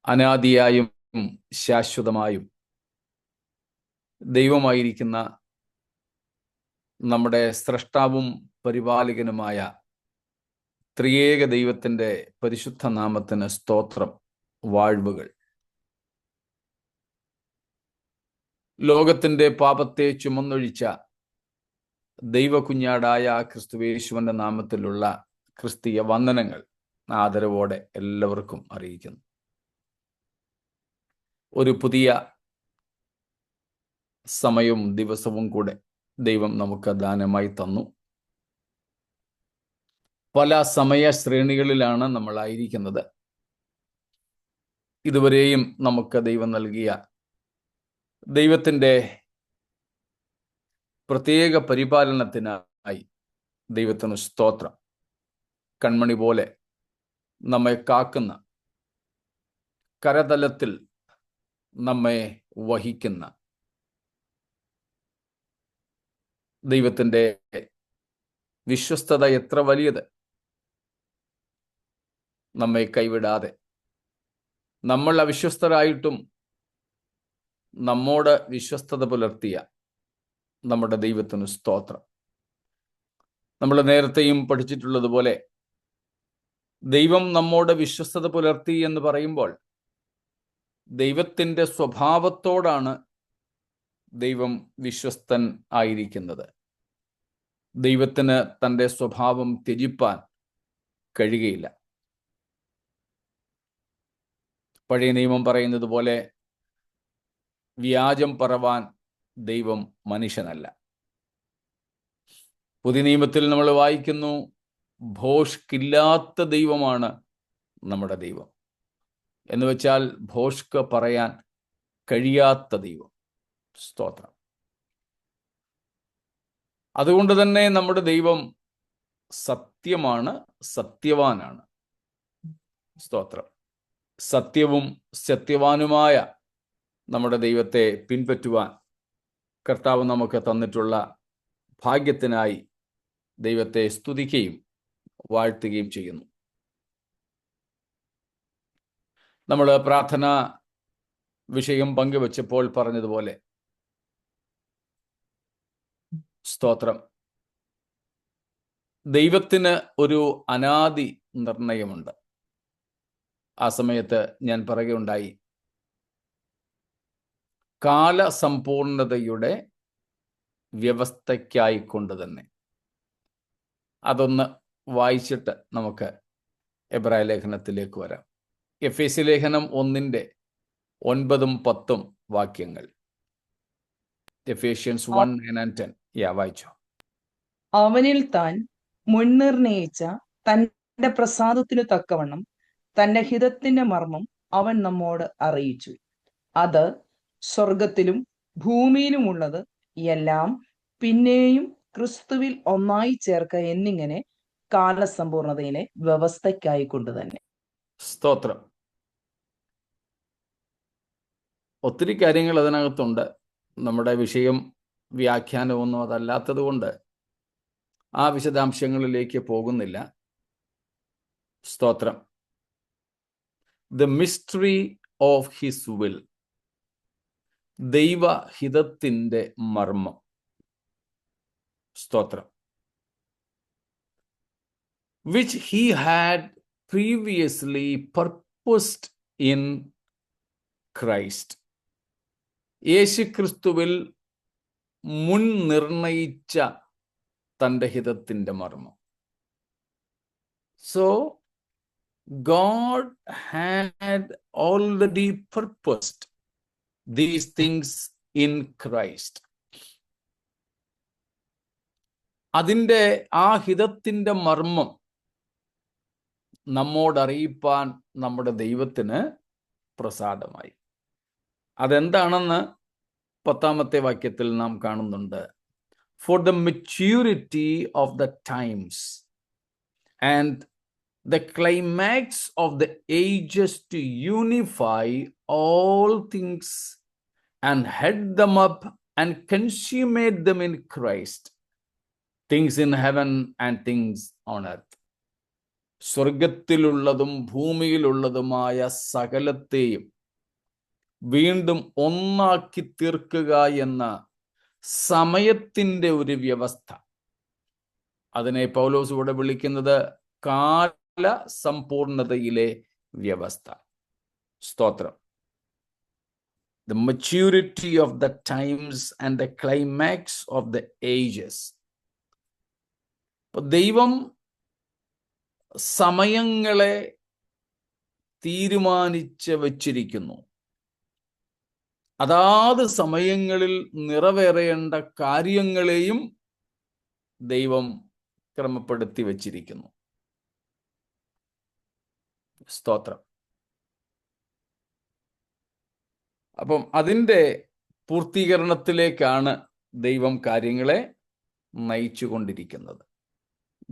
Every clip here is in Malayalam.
അനാദിയായും ശാശ്വതമായും ദൈവമായിരിക്കുന്ന നമ്മുടെ സ്രഷ്ടാവും പരിപാലകനുമായ ത്രിയേക ദൈവത്തിൻ്റെ പരിശുദ്ധ നാമത്തിന് സ്തോത്രം, വാഴ്വുകൾ. ലോകത്തിൻ്റെ പാപത്തെ ചുമന്നൊഴിച്ച ദൈവകുഞ്ഞാടായ ക്രിസ്തുയേശുവിൻ്റെ നാമത്തിലുള്ള ക്രിസ്തീയ വന്ദനങ്ങൾ ആദരവോടെ എല്ലാവർക്കും അറിയിക്കുന്നു. ഒരു പുതിയ സമയവും ദിവസവും കൂടെ ദൈവം നമുക്ക് ദാനമായി തന്നു. പല സമയ ശ്രേണികളിലാണ് നമ്മളായിരിക്കുന്നത്. ഇതുവരെയും നമുക്ക് ദൈവം നൽകിയ ദൈവത്തിൻ്റെ പ്രത്യേക പരിപാലനത്തിനായി ദൈവത്തിന് സ്തോത്രം. കൺമണി പോലെ നമ്മെ കാക്കുന്ന, കരതലത്തിൽ നമ്മെ വഹിക്കുന്ന ദൈവത്തിൻ്റെ വിശ്വസ്തത എത്ര വലിയത്! നമ്മെ കൈവിടാതെ, നമ്മൾ അവിശ്വസ്തരായിട്ടും നമ്മോട് വിശ്വസ്തത പുലർത്തിയ നമ്മുടെ ദൈവത്തിന് സ്തോത്രം. നമ്മൾ നേരത്തെയും പഠിച്ചിട്ടുള്ളതുപോലെ ദൈവം നമ്മോട് വിശ്വസ്തത പുലർത്തി എന്ന് പറയുമ്പോൾ ദൈവത്തിൻ്റെ സ്വഭാവത്തോടാണ് ദൈവം വിശ്വസ്തൻ ആയിരിക്കുന്നത്. ദൈവത്തിന് തൻ്റെ സ്വഭാവം ത്യജിപ്പാൻ കഴിയുകയില്ല. പഴയ നിയമം പറയുന്നത് പോലെ വ്യാജം പറവാൻ ദൈവം മനുഷ്യനല്ല. പുതിയ നിയമത്തിൽ നമ്മൾ വായിക്കുന്നു, ഭോഷ്കില്ലാത്ത ദൈവമാണ് നമ്മുടെ ദൈവം. എന്ന് വെച്ചാൽ ഭോഷ്ക്ക് പറയാൻ കഴിയാത്ത ദൈവം. സ്തോത്രം. അതുകൊണ്ട് തന്നെ നമ്മുടെ ദൈവം സത്യമാണ്, സത്യവാനാണ്. സ്തോത്രം. സത്യവും സത്യവാനുമായ നമ്മുടെ ദൈവത്തെ പിൻപറ്റുവാൻ കർത്താവ് നമുക്ക് തന്നിട്ടുള്ള ഭാഗ്യത്തിനായി ദൈവത്തെ സ്തുതിക്കുകയും വാഴ്ത്തുകയും ചെയ്യുന്നു. നമ്മൾ പ്രാർത്ഥനാ വിഷയം പങ്കുവച്ചപ്പോൾ പറഞ്ഞതുപോലെ സ്തോത്രം, ദൈവത്തിന് ഒരു അനാദി നിർണയമുണ്ട്. ആ സമയത്ത് ഞാൻ പറയുകയുണ്ടായി, കാലസമ്പൂർണതയുടെ വ്യവസ്ഥയ്ക്കായിക്കൊണ്ട് തന്നെ. അതൊന്ന് വായിച്ചിട്ട് നമുക്ക് എബ്രായ ലേഖനത്തിലേക്ക് വരാം. എഫേസ്യ ലേഖനം 1:9-10 വാക്യങ്ങൾ. എഫേഷ്യൻസ് 1:9-10. വായിച്ചോ. അവനിൽ താൻ മുൻനിർണയിച്ച തന്റെ പ്രസാദത്തിനു തക്കവണ്ണം തന്റെ ഹിതത്തിന്റെ മർമ്മം അവൻ നമ്മോട് അറിയിച്ചു. അത് സ്വർഗത്തിലും ഭൂമിയിലുമുള്ളത് എല്ലാം പിന്നെയും ക്രിസ്തുവിൽ ഒന്നായി ചേർക്ക എന്നിങ്ങനെ കാലസമ്പൂർണതയിലെ വ്യവസ്ഥയ്ക്കായിക്കൊണ്ട് തന്നെ. സ്തോത്രം. ഒത്തിരി കാര്യങ്ങൾ അതിനകത്തുണ്ട്. നമ്മുടെ വിഷയം വ്യാഖ്യാനമൊന്നും അതല്ലാത്തത് കൊണ്ട് ആ വിശദാംശങ്ങളിലേക്ക് പോകുന്നില്ല. സ്തോത്രം. The mystery of his will, ദൈവഹിതത്തിൻ്റെ മർമ്മം. സ്തോത്രം. which he had previously purposed in Christ. യേശുക്രിസ്തുവിൽ മുൻ നിർണയിച്ച തൻ്റെ ഹിതത്തിൻ്റെ മർമ്മം. So God had already purposed these things in Christ. അതിൻ്റെ ആ ഹിതത്തിൻ്റെ മർമ്മം നമ്മോടറിയിപ്പാൻ നമ്മുടെ ദൈവത്തിന് പ്രസാദമായി. അതെന്താണെന്ന് 10ാമത്തെ വാക്യത്തിൽ നാം കാണുന്നുണ്ട്. For the maturity of the times and the climax of the ages to unify all things and head them up and consummate them in Christ, things in heaven and things on earth. സ്വർഗത്തിലുള്ളതും ഭൂമിയിലുള്ളതുമായ സകലത്തെയും വീണ്ടും ഒന്നാക്കി തീർക്കുക എന്ന സമയത്തിൻ്റെ ഒരു വ്യവസ്ഥ. അതിനെ പൗലോസ് ഇവിടെ വിളിക്കുന്നത് കാല സമ്പൂർണതയിലെ വ്യവസ്ഥ. സ്തോത്രം. The maturity of the times and the climax of the ages. ദൈവം സമയങ്ങളെ തീരുമാനിച്ച് വച്ചിരിക്കുന്നു. അതാത് സമയങ്ങളിൽ നിറവേറേണ്ട കാര്യങ്ങളെയും ദൈവം ക്രമപ്പെടുത്തി വച്ചിരിക്കുന്നു. സ്തോത്രം. അപ്പം അതിൻ്റെ പൂർത്തീകരണത്തിലേക്കാണ് ദൈവം കാര്യങ്ങളെ നയിച്ചു കൊണ്ടിരിക്കുന്നത്.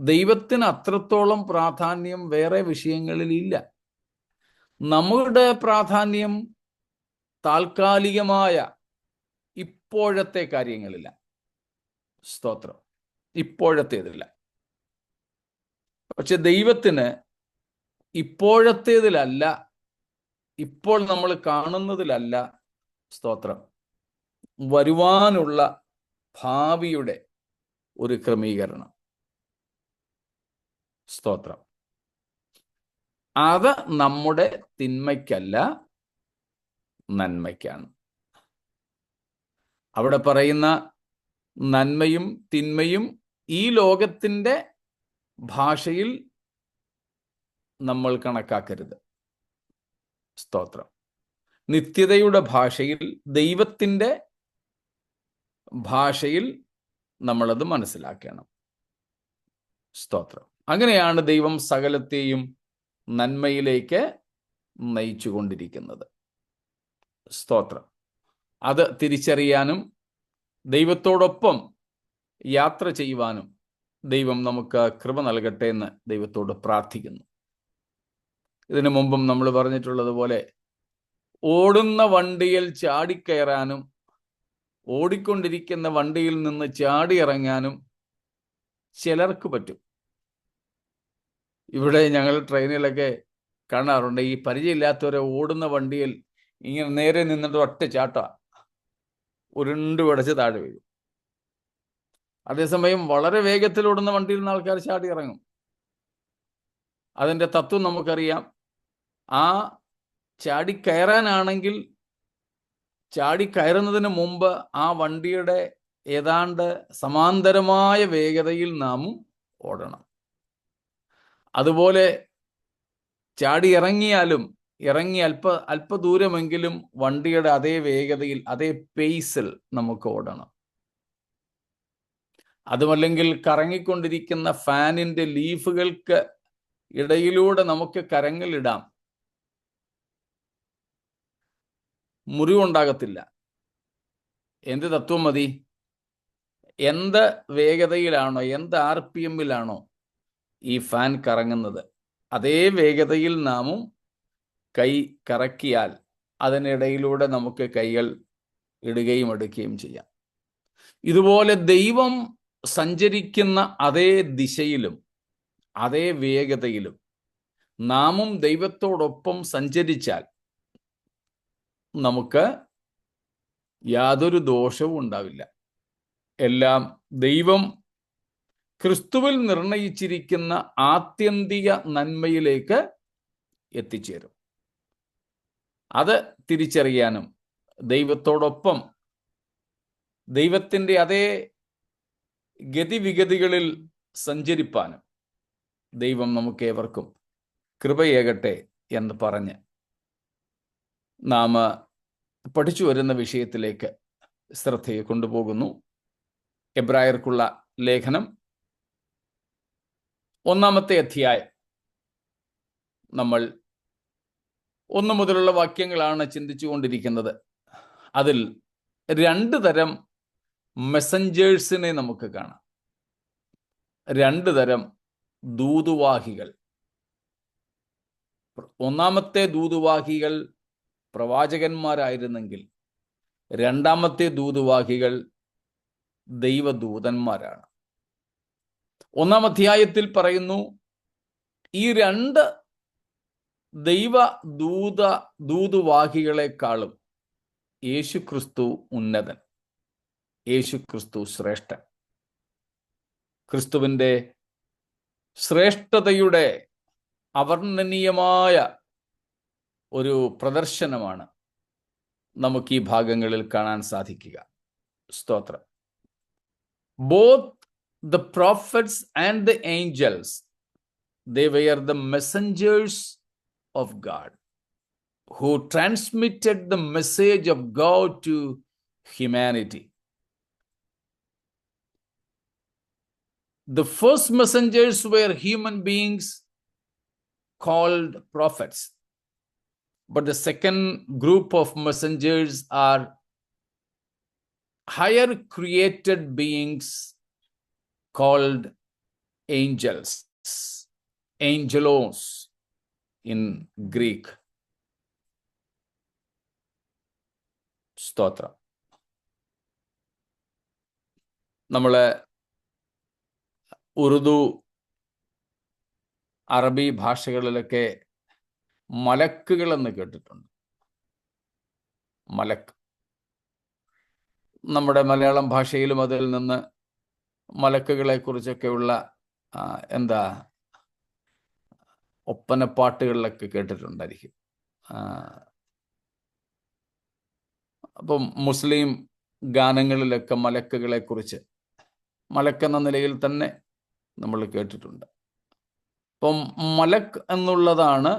ദൈവത്തിന് അത്രത്തോളം പ്രാധാന്യം വേറെ വിഷയങ്ങളിൽ ഇല്ല. നമ്മുടെ പ്രാധാന്യം താൽക്കാലികമായ ഇപ്പോഴത്തെ കാര്യങ്ങളില്ല. സ്തോത്രം. ഇപ്പോഴത്തേതില്ല. പക്ഷെ ദൈവത്തിന് ഇപ്പോഴത്തേതിലല്ല, ഇപ്പോൾ നമ്മൾ കാണുന്നതിലല്ല, സ്തോത്രം, വരുവാനുള്ള ഭാവിയുടെ ഒരു ക്രമീകരണം. സ്തോത്രം. അത് നമ്മുടെ തിന്മയ്ക്കല്ല, നന്മയ്ക്കാണ്. അവിടെ പറയുന്ന നന്മയും തിന്മയും ഈ ലോകത്തിൻ്റെ ഭാഷയിൽ നമ്മൾ കണക്കാക്കരുത്. സ്തോത്രം. നിത്യതയുടെ ഭാഷയിൽ, ദൈവത്തിൻ്റെ ഭാഷയിൽ നമ്മളത് മനസ്സിലാക്കണം. സ്തോത്രം. അങ്ങനെയാണ് ദൈവം സകലത്തെയും നന്മയിലേക്ക് നയിച്ചു കൊണ്ടിരിക്കുന്നത്. സ്തോത്രം. അത് തിരിച്ചറിയാനും ദൈവത്തോടൊപ്പം യാത്ര ചെയ്യുവാനും ദൈവം നമുക്ക് കൃപ നൽകട്ടെ എന്ന് ദൈവത്തോട് പ്രാർത്ഥിക്കുന്നു. ഇതിനു മുമ്പും നമ്മൾ പറഞ്ഞിട്ടുള്ളതുപോലെ ഓടുന്ന വണ്ടിയിൽ ചാടിക്കയറാനും ഓടിക്കൊണ്ടിരിക്കുന്ന വണ്ടിയിൽ നിന്ന് ചാടിയിറങ്ങാനും ചിലർക്ക് പറ്റും. ഇവിടെ ഞങ്ങൾ ട്രെയിനിലൊക്കെ കാണാറുണ്ട്, ഈ പരിചയമില്ലാത്തവരെ ഓടുന്ന വണ്ടിയിൽ ഇങ്ങനെ നേരെ നിന്നിട്ട് ഒറ്റ ചാട്ട ഉരുണ്ട് പിടച്ച് താഴെ വീഴും. അതേസമയം വളരെ വേഗത്തിൽ ഓടുന്ന വണ്ടിയിൽ നിന്ന് ആൾക്കാർ ചാടി ഇറങ്ങും. അതിൻ്റെ തത്വം നമുക്കറിയാം. ആ ചാടിക്കയറാനാണെങ്കിൽ ചാടിക്കയറുന്നതിന് മുമ്പ് ആ വണ്ടിയുടെ ഏതാണ്ട് സമാന്തരമായ വേഗതയിൽ നാമും ഓടണം. അതുപോലെ ചാടി ഇറങ്ങി അല്പദൂരമെങ്കിലും വണ്ടിയുടെ അതേ വേഗതയിൽ, അതേ പേസിൽ നമുക്ക് ഓടണം. അതുമല്ലെങ്കിൽ കറങ്ങിക്കൊണ്ടിരിക്കുന്ന ഫാനിൻ്റെ ലീഫുകൾക്ക് ഇടയിലൂടെ നമുക്ക് കരങ്ങളിടാം, മുറിവുണ്ടാകത്തില്ല. എന്ത് തത്വം മതി? എന്ത് വേഗതയിലാണോ, എന്ത് RPM-ലാണോ ഈ ഫാൻ കറങ്ങുന്നത്, അതേ വേഗതയിൽ നാമും കൈ കറക്കിയാൽ അതിനിടയിലൂടെ നമുക്ക് കൈകൾ ഇടുകയും എടുക്കുകയും ചെയ്യാം. ഇതുപോലെ ദൈവം സഞ്ചരിക്കുന്ന അതേ ദിശയിലും അതേ വേഗതയിലും നാമും ദൈവത്തോടൊപ്പം സഞ്ചരിച്ചാൽ നമുക്ക് യാതൊരു ദോഷവും ഉണ്ടാവില്ല. എല്ലാം ദൈവം ക്രിസ്തുവിൽ നിർണയിച്ചിരിക്കുന്ന ആത്യന്തിക നന്മയിലേക്ക് എത്തിച്ചേരും. അത് തിരിച്ചറിയാനും ദൈവത്തോടൊപ്പം ദൈവത്തിൻ്റെ അതേ ഗതിവിഗതികളിൽ സഞ്ചരിപ്പാനും ദൈവം നമുക്കേവർക്കും കൃപയേകട്ടെ എന്ന് പറഞ്ഞ് നാം പഠിച്ചു വരുന്ന വിഷയത്തിലേക്ക് ശ്രദ്ധയെ കൊണ്ടുപോകുന്നു. എബ്രായർക്കുള്ള ലേഖനം 1-ാമത്തെ അധ്യായം. നമ്മൾ 1 മുതലുള്ള വാക്യങ്ങളാണ് ചിന്തിച്ചു കൊണ്ടിരിക്കുന്നത്. അതിൽ 2 തരം മെസ്സഞ്ചേഴ്സിനെ നമുക്ക് കാണാം. 2 തരം ദൂതുവാഹികൾ. 1-ാമത്തെ ദൂതുവാഹികൾ പ്രവാചകന്മാരായിരുന്നെങ്കിൽ 2-ാമത്തെ ദൂതുവാഹികൾ ദൈവദൂതന്മാരാണ്. 1-ാം അധ്യായത്തിൽ പറയുന്നു, ഈ രണ്ട് ദൈവ ദൂതുവാഹികളെക്കാളും യേശുക്രിസ്തു ഉന്നതൻ, യേശുക്രിസ്തു ശ്രേഷ്ഠൻ. ക്രിസ്തുവിൻ്റെ ശ്രേഷ്ഠതയുടെ അവർണ്ണനീയമായ ഒരു പ്രദർശനമാണ് നമുക്ക് ഈ ഭാഗങ്ങളിൽ കാണാൻ സാധിക്കുക. സ്തോത്രം. Both the prophets and the angels, they were the messengers of God who transmitted the message of God to humanity. The first messengers were human beings called prophets, but the second group of messengers are higher created beings called angels, angelos in Greek. സ്തോത്രം. നമ്മൾ ഉറുദു, അറബി ഭാഷകളിലൊക്കെ മലക്കുകളെന്ന് കേട്ടിട്ടുണ്ട്. മലക്ക്. നമ്മുടെ മലയാളം ഭാഷയിലും അതിൽ നിന്ന് മലക്കുകളെ കുറിച്ചൊക്കെയുള്ള ഒപ്പനപ്പാട്ടുകളിലൊക്കെ കേട്ടിട്ടുണ്ടായിരിക്കും. അപ്പം മുസ്ലിം ഗാനങ്ങളിലൊക്കെ മലക്കുകളെ കുറിച്ച് മലക്കെന്ന നിലയിൽ തന്നെ നമ്മൾ കേട്ടിട്ടുണ്ട്. അപ്പം മലക്ക് എന്നുള്ളതാണ്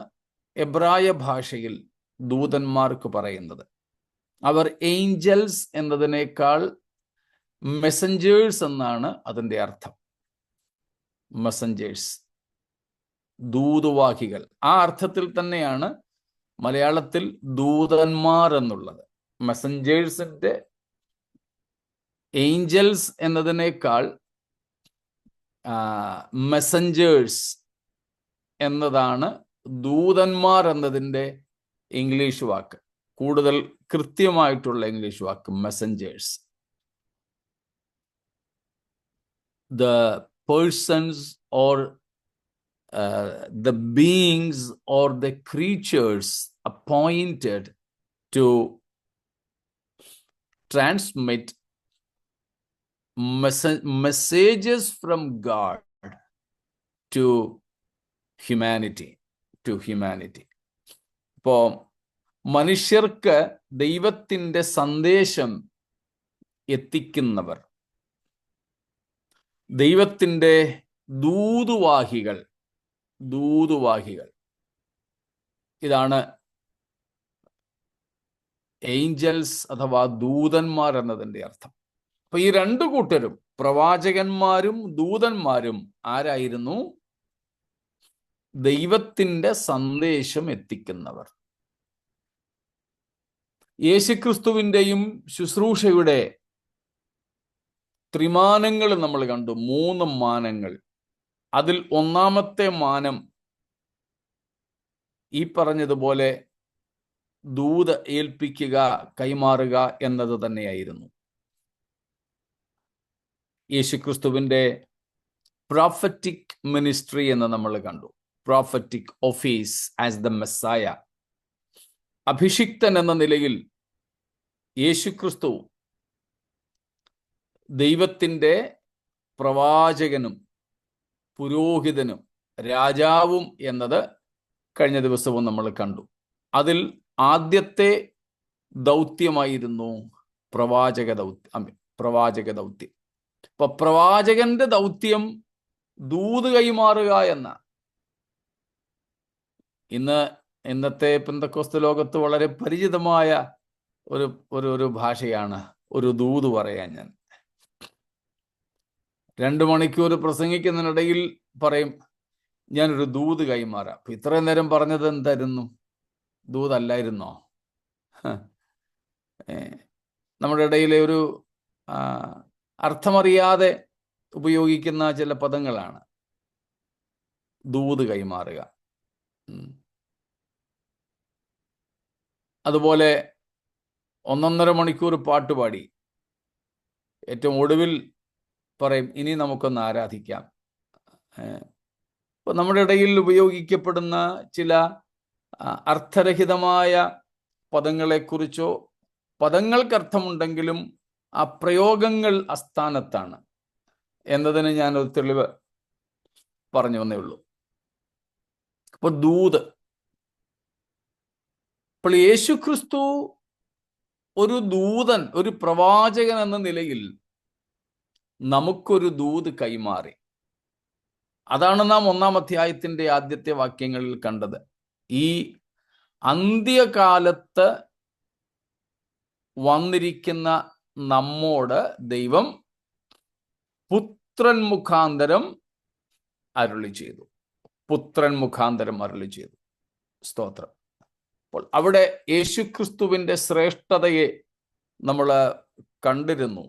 എബ്രായ ഭാഷയിൽ ദൂതന്മാർക്ക് പറയുന്നത്. അവർ ഏഞ്ചൽസ് എന്നതിനേക്കാൾ മെസ്സഞ്ചേഴ്സ് എന്നാണ് അതിൻ്റെ അർത്ഥം. മെസ്സഞ്ചേഴ്സ്, ദൂതുവാഹികൾ. ആ അർത്ഥത്തിൽ തന്നെയാണ് മലയാളത്തിൽ ദൂതന്മാർ എന്നുള്ളത്. മെസ്സഞ്ചേഴ്സിൻ്റെ ഏഞ്ചൽസ് എന്നതിനേക്കാൾ മെസ്സഞ്ചേഴ്സ് എന്നതാണ് ദൂതന്മാർ എന്നതിൻ്റെ ഇംഗ്ലീഷ് വാക്ക്. കൂടുതൽ കൃത്യമായിട്ടുള്ള English walk messengers. The persons or the beings or the creatures appointed to transmit messages from God to humanity. ഇപ്പോൾ മനുഷ്യർക്ക് ദൈവത്തിൻ്റെ സന്ദേശം എത്തിക്കുന്നവർ, ദൈവത്തിൻ്റെ ദൂതുവാഹികൾ. ഇതാണ് ഏഞ്ചൽസ് അഥവാ ദൂതന്മാർ എന്നതിൻ്റെ അർത്ഥം. അപ്പൊ ഈ രണ്ടു കൂട്ടരും, പ്രവാചകന്മാരും ദൂതന്മാരും, ആരായിരുന്നു? ദൈവത്തിൻ്റെ സന്ദേശം എത്തിക്കുന്നവർ. യേശുക്രിസ്തുവിൻ്റെയും ശുശ്രൂഷയുടെ ത്രിമാനങ്ങൾ നമ്മൾ കണ്ടു. 3 മാനങ്ങൾ. അതിൽ ഒന്നാമത്തെ മാനം ഈ പറഞ്ഞതുപോലെ ദൂത് ഏൽപ്പിക്കുക, കൈമാറുക എന്നത് തന്നെയായിരുന്നു. യേശുക്രിസ്തുവിൻ്റെ പ്രോഫറ്റിക് മിനിസ്ട്രി എന്ന് നമ്മൾ കണ്ടു. Prophetic office as the Messiah. അഭിഷിക്തൻ എന്ന നിലയിൽ യേശുക്രിസ്തു ദൈവത്തിൻ്റെ പ്രവാചകനും പുരോഹിതനും രാജാവും എന്നത് കഴിഞ്ഞ ദിവസവും നമ്മൾ കണ്ടു. അതിൽ ആദ്യത്തെ ദൗത്യമായിരുന്നു പ്രവാചക ദൗത്യം. അപ്പൊ പ്രവാചകന്റെ ദൗത്യം ദൂത് കൈമാറുക എന്ന. ഇന്നത്തെ പെന്തക്കോസ്ത് ലോകത്ത് വളരെ പരിചിതമായ ഒരു ഭാഷയാണ് ഒരു ദൂത് പറയാൻ. ഞാൻ 2 മണിക്കൂർ പ്രസംഗിക്കുന്നതിനിടയിൽ പറയും, ഞാനൊരു ദൂത് കൈമാറാം. അപ്പൊ ഇത്രയും നേരം പറഞ്ഞത് എന്തായിരുന്നു? ദൂതല്ലായിരുന്നോ? നമ്മുടെ ഇടയിലെ ഒരു അർത്ഥമറിയാതെ ഉപയോഗിക്കുന്ന ചില പദങ്ങളാണ് ദൂത് കൈമാറുക. അതുപോലെ 1.5 മണിക്കൂർ പാട്ടുപാടി ഏറ്റവും ഒടുവിൽ പറയും, ഇനി നമുക്കൊന്ന് ആരാധിക്കാം. ഇപ്പൊ നമ്മുടെ ഇടയിൽ ഉപയോഗിക്കപ്പെടുന്ന ചില അർത്ഥരഹിതമായ പദങ്ങളെക്കുറിച്ചോ, പദങ്ങൾക്ക് അർത്ഥമുണ്ടെങ്കിലും ആ പ്രയോഗങ്ങൾ അസ്ഥാനത്താണ് എന്നതിന് ഞാനൊരു തെളിവ് പറഞ്ഞു വന്നേ ഉള്ളൂ. അപ്പൊ ദൂത്, അപ്പോൾ യേശുക്രിസ്തു ഒരു ദൂതൻ, ഒരു പ്രവാചകൻ എന്ന നിലയിൽ നമുക്കൊരു ദൂത് കൈമാറി. അതാണ് നാം 1-ാം അധ്യായത്തിന്റെ ആദ്യത്തെ വാക്യങ്ങളിൽ കണ്ടത്. ഈ അന്ത്യകാലത്ത് വന്നിരിക്കുന്ന നമ്മോട് ദൈവം പുത്രൻ മുഖാന്തരം അരുളി ചെയ്തു. പുത്രൻ മുഖാന്തരം അരുളി ചെയ്തു. സ്തോത്രം. അപ്പോൾ അവിടെ യേശുക്രിസ്തുവിന്റെ ശ്രേഷ്ഠതയെ നമ്മൾ കണ്ടിരുന്നു.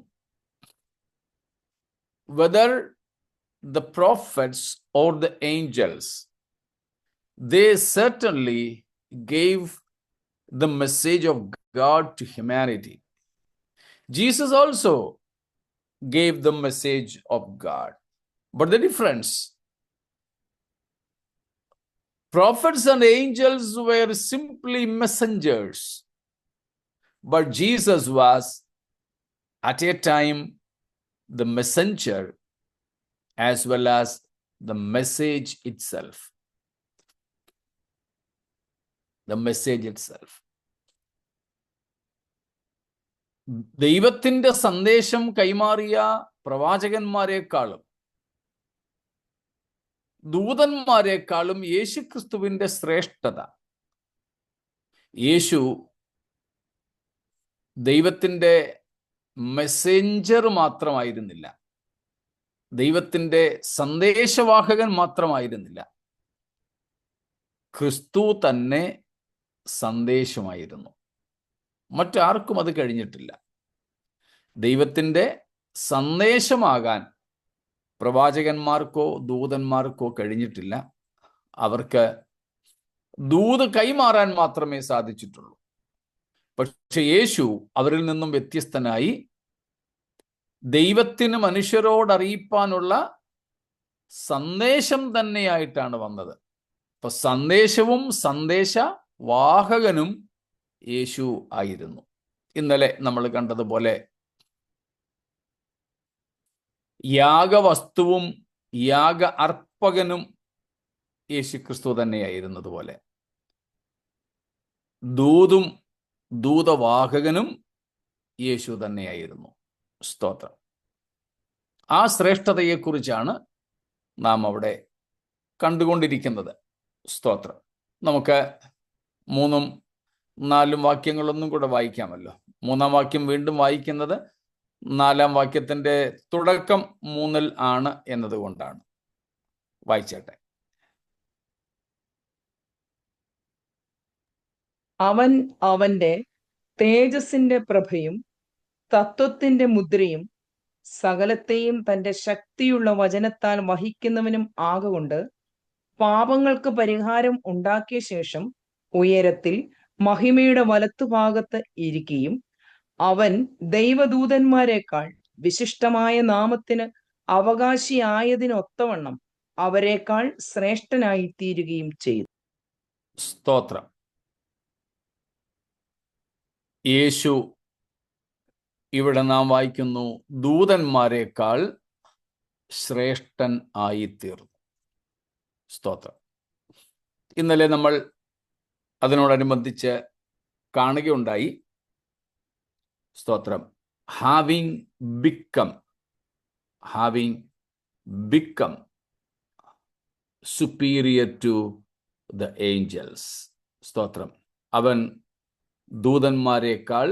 Whether the prophets or the angels, they certainly gave the message of God to humanity. Jesus also gave the message of God. But the difference, prophets and angels were simply messengers, but Jesus was at a time the messenger as well as the message itself. The message itself. ദൈവത്തിന്റെ സന്ദേശം കൈമാറിയ പ്രവാചകന്മാരെക്കാളും ദൂതന്മാരെക്കാളും യേശുക്രിസ്തുവിന്റെ ശ്രേഷ്ഠത. യേശു ദൈവത്തിന്റെ മെസ്സഞ്ചർ മാത്രമായിരുന്നില്ല, ദൈവത്തിന്റെ സന്ദേശവാഹകൻ മാത്രമായിരുന്നില്ല, ക്രിസ്തു തന്നെ സന്ദേശമായിരുന്നു. മറ്റാർക്കും അത് കഴിഞ്ഞിട്ടില്ല. ദൈവത്തിന്റെ സന്ദേശമാകാൻ പ്രവാചകന്മാർക്കോ ദൂതന്മാർക്കോ കഴിഞ്ഞിട്ടില്ല. അവർക്ക് ദൂത് കൈമാറാൻ മാത്രമേ സാധിച്ചിട്ടുള്ളൂ. പക്ഷെ യേശു അവരിൽ നിന്നും വ്യത്യസ്തനായി ദൈവത്തിന് മനുഷ്യരോട് അറിയിപ്പാനുള്ള സന്ദേശം തന്നെയായിട്ടാണ് വന്നത്. അപ്പൊ സന്ദേശവും സന്ദേശവാഹകനും യേശു ആയിരുന്നു. ഇന്നലെ നമ്മൾ കണ്ടതുപോലെ യാഗവസ്തുവും യാഗ അർപ്പകനും യേശുക്രിസ്തു തന്നെയായിരുന്നതുപോലെ ദൂതും ദൂതവാഹകനും യേശു തന്നെയായിരുന്നു. സ്തോത്രം. ആ ശ്രേഷ്ഠതയെക്കുറിച്ചാണ് നാം അവിടെ കണ്ടുകൊണ്ടിരിക്കുന്നത്. സ്തോത്രം. നമുക്ക് 3ഉം 4ഉം വാക്യങ്ങളൊന്നും കൂടെ വായിക്കാമല്ലോ. 3-ാം വാക്യം വീണ്ടും വായിക്കുന്നത് 4-ാം വാക്യത്തിന്റെ തുടക്കം 3-ൽ ആണ് എന്നതുകൊണ്ടാണ്. വായിച്ചേട്ടെ. അവൻ അവന്റെ തേജസ്സിന്റെ പ്രഭയും തത്വത്തിന്റെ മുദ്രയും സകലത്തെയും തന്റെ ശക്തിയുള്ള വചനത്താൽ വഹിക്കുന്നവനും ആകൊണ്ട് പാപങ്ങൾക്ക് പരിഹാരം ഉണ്ടാക്കിയ ശേഷം ഉയരത്തിൽ മഹിമയുടെ വലത്തുഭാഗത്ത് ഇരിക്കുകയും അവൻ ദൈവദൂതന്മാരെക്കാൾ വിശിഷ്ടമായ നാമത്തിന് അവകാശിയായതിനൊത്തവണ്ണം അവരെക്കാൾ ശ്രേഷ്ഠനായി തീരുകയും ചെയ്തു. സ്തോത്രം. യേശു ഇവിടെ നാം വായിക്കുന്നു, ദൂതന്മാരെക്കാൾ ശ്രേഷ്ഠൻ ആയിത്തീർന്നു. സ്തോത്രം. ഇന്നലെ നമ്മൾ അതിനോടനുബന്ധിച്ച് കാണുകയുണ്ടായി. സ്തോത്രം. Having become superior to the angels. സ്തോത്രം. അവൻ ദൂതന്മാരെക്കാൾ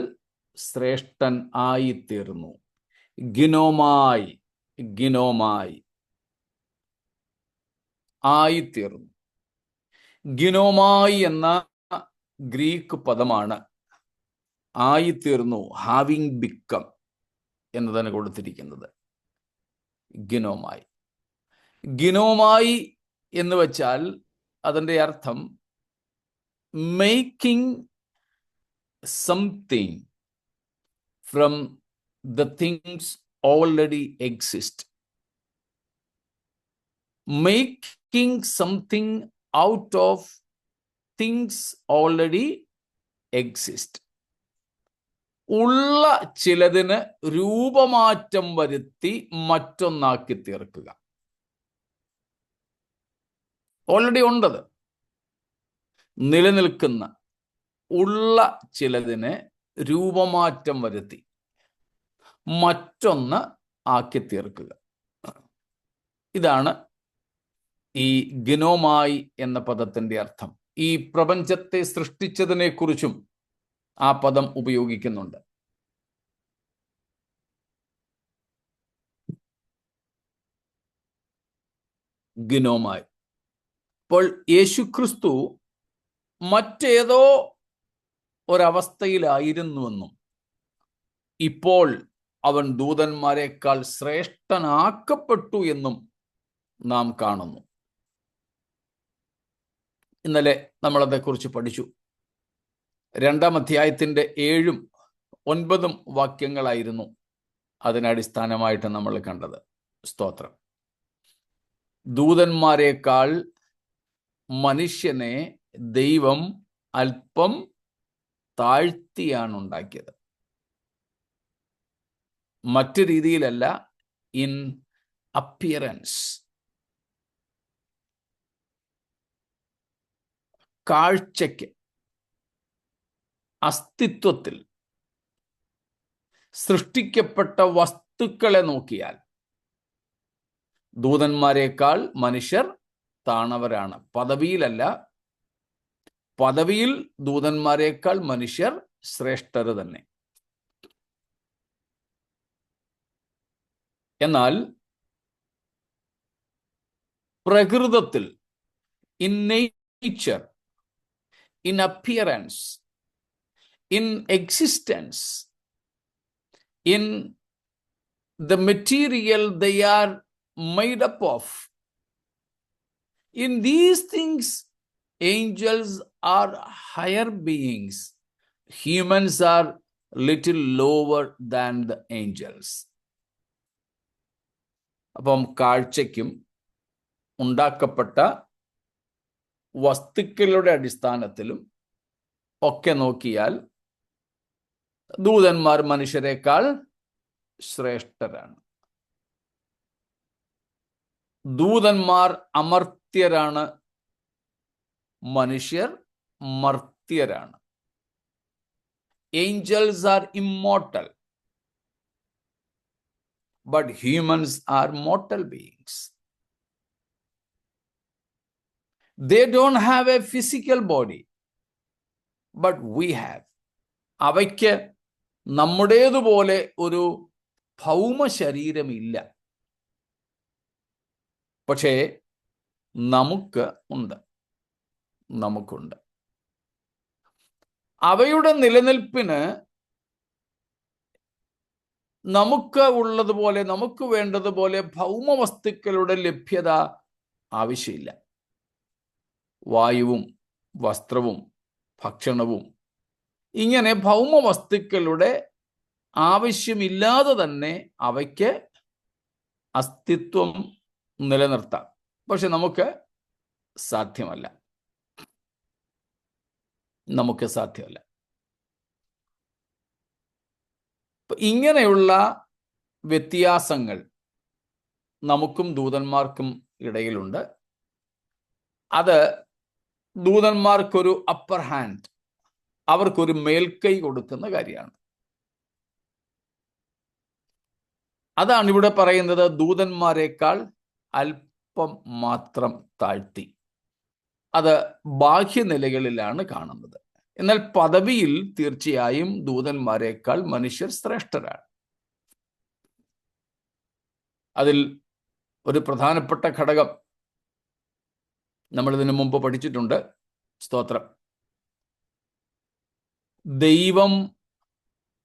ശ്രേഷ്ഠൻ ആയിത്തീർന്നു. ഗിനോമായി ആയിത്തീർന്നു. ഗിനോമായി എന്ന ഗ്രീക്ക് പദമാണ് ആയിത്തീർന്നു, ഹാവിങ് ബിക്കം എന്നതിന് കൊടുത്തിരിക്കുന്നത്. ഗിനോമായി എന്ന് വെച്ചാൽ അതിൻ്റെ അർത്ഥം making something from the things already exist. Making something out of things already exist. ഉള്ള ചിലതിന് രൂപമാറ്റം വരുത്തി മറ്റൊന്നാക്കി തീർക്കുക. ഓൾറെഡി ഉണ്ടത്, നിലനിൽക്കുന്ന ഉള്ള ചിലതിന് രൂപമാറ്റം വരുത്തി മറ്റൊന്ന് ആക്കി തീർക്കുക. ഇതാണ് ഈ ഗിനോമായി എന്ന പദത്തിന്റെ അർത്ഥം. ഈ പ്രപഞ്ചത്തെ സൃഷ്ടിച്ചതിനെ കുറിച്ചും ആ പദം ഉപയോഗിക്കുന്നുണ്ട്. ഗിനോമായി. അപ്പോൾ യേശുക്രിസ്തു മറ്റേതോ ഒരവസ്ഥയിലായിരുന്നുവെന്നും ഇപ്പോൾ അവൻ ദൂതന്മാരെക്കാൾ ശ്രേഷ്ഠനാക്കപ്പെട്ടു എന്നും നാം കാണുന്നു. ഇന്നലെ നമ്മളതേക്കുറിച്ച് പഠിച്ചു. 2-ാം അധ്യായത്തിന്റെ 7-ഉം 9-ഉം വാക്യങ്ങളായിരുന്നു അതിനടിസ്ഥാനമായിട്ട് നമ്മൾ കണ്ടത്. സ്തോത്രം. ദൂതന്മാരെക്കാൾ മനുഷ്യനെ ദൈവം അല്പം താഴ്ത്തിയാണ് ഉണ്ടാക്കിയത്. മറ്റു രീതിയിലല്ല, ഇൻ അപ്പിയറൻസ്, കാഴ്ചയ്ക്ക്, അസ്തിത്വത്തിൽ, സൃഷ്ടിക്കപ്പെട്ട വസ്തുക്കളെ നോക്കിയാൽ ദൂതന്മാരെക്കാൾ മനുഷ്യർ താണവരാണ്. പദവിയിലല്ല, പദവിയിൽ ദൂതന്മാരെക്കാൾ മനുഷ്യർ ശ്രേഷ്ഠർ തന്നെ. എന്നാൽ പ്രകൃതത്തിൽ, in nature, in appearance, in existence, in the material they are made up of, in these things angels are higher beings, humans are little lower than the angels. അപ്പം കാഴ്ചയ്ക്കും ഉണ്ടാക്കപ്പെട്ട വസ്തുക്കളുടെ അടിസ്ഥാനത്തിലും ഒക്കെ നോക്കിയാൽ ദൂതന്മാർ മനുഷ്യരെക്കാൾ ശ്രേഷ്ഠരാണ്. ദൂതന്മാർ അമർത്യരാണ്, മനുഷ്യർ മർത്യരാണ്. Angels are immortal, but humans are mortal beings. They don't have a physical body, but we have. അവയ്ക്ക് നമ്മുടേതുപോലെ ഒരു ഭൗമ ശരീരമില്ല, പക്ഷേ നമുക്കുണ്ട്. അവയുടെ നിലനിൽപ്പിന് നമുക്ക് ഉള്ളതുപോലെ, നമുക്ക് വേണ്ടതുപോലെ ഭൗമ വസ്തുക്കളുടെ ലഭ്യത ആവശ്യമില്ല. വായുവും വസ്ത്രവും ഭക്ഷണവും ഇങ്ങനെ ഭൗമ വസ്തുക്കളുടെ ആവശ്യമില്ലാതെ തന്നെ അവയ്ക്ക് അസ്തിത്വം നിലനിർത്താം. പക്ഷെ നമുക്ക് സാധ്യമല്ല. ഇങ്ങനെയുള്ള വ്യത്യാസങ്ങൾ നമുക്കും ദൂതന്മാർക്കും ഇടയിലുണ്ട്. അത് ദൂതന്മാർക്കൊരു അപ്പർ ഹാൻഡ്, അവർക്കൊരു മേൽക്കൈ കൊടുക്കുന്ന കാര്യമാണ്. അതാണ് ഇവിടെ പറയുന്നത്, ദൂതന്മാരെക്കാൾ അല്പം മാത്രം താഴ്ത്തി. അത് ബാഹ്യനിലകളിലാണ് കാണുന്നത്. എന്നാൽ പദവിയിൽ തീർച്ചയായും ദൂതന്മാരെക്കാൾ മനുഷ്യർ ശ്രേഷ്ഠരാണ്. അതിൽ ഒരു പ്രധാനപ്പെട്ട ഘടകം നമ്മൾ ഇതിനു മുമ്പ് പഠിച്ചിട്ടുണ്ട്. സ്തോത്രം. ദൈവം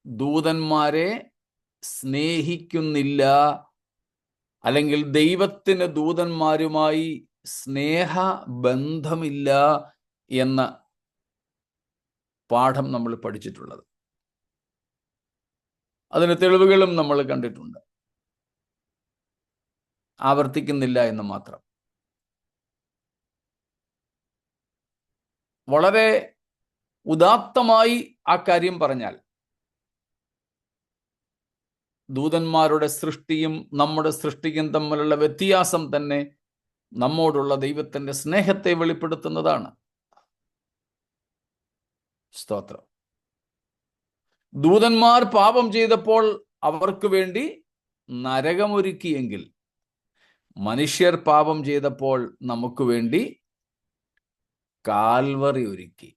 ദൂതന്മാരെ സ്നേഹിക്കുന്നില്ല, അല്ലെങ്കിൽ ദൈവത്തിന് ദൂതന്മാരുമായി സ്നേഹബന്ധമില്ല എന്ന പാഠം നമ്മൾ പഠിച്ചിട്ടുള്ളത്. അതിന് തെളിവുകളും നമ്മൾ കണ്ടിട്ടുണ്ട്. ആവർത്തിക്കുന്നില്ല എന്ന് മാത്രം. വളരെ ഉദാത്തമായി ആ കാര്യം പറഞ്ഞാൽ, ദൂതന്മാരുടെ സൃഷ്ടിയും നമ്മുടെ സൃഷ്ടിയും തമ്മിലുള്ള വ്യത്യാസം തന്നെ നമ്മോടുള്ള ദൈവത്തിന്റെ സ്നേഹത്തെ വെളിപ്പെടുത്തുന്നതാണ്. സ്തോത്രം. ദൂതന്മാർ പാപം ചെയ്തപ്പോൾ അവർക്ക് വേണ്ടി നരകമൊരുക്കിയെങ്കിൽ, മനുഷ്യർ പാപം ചെയ്തപ്പോൾ നമുക്ക് വേണ്ടി കാൽവറി ഒരുക്കി.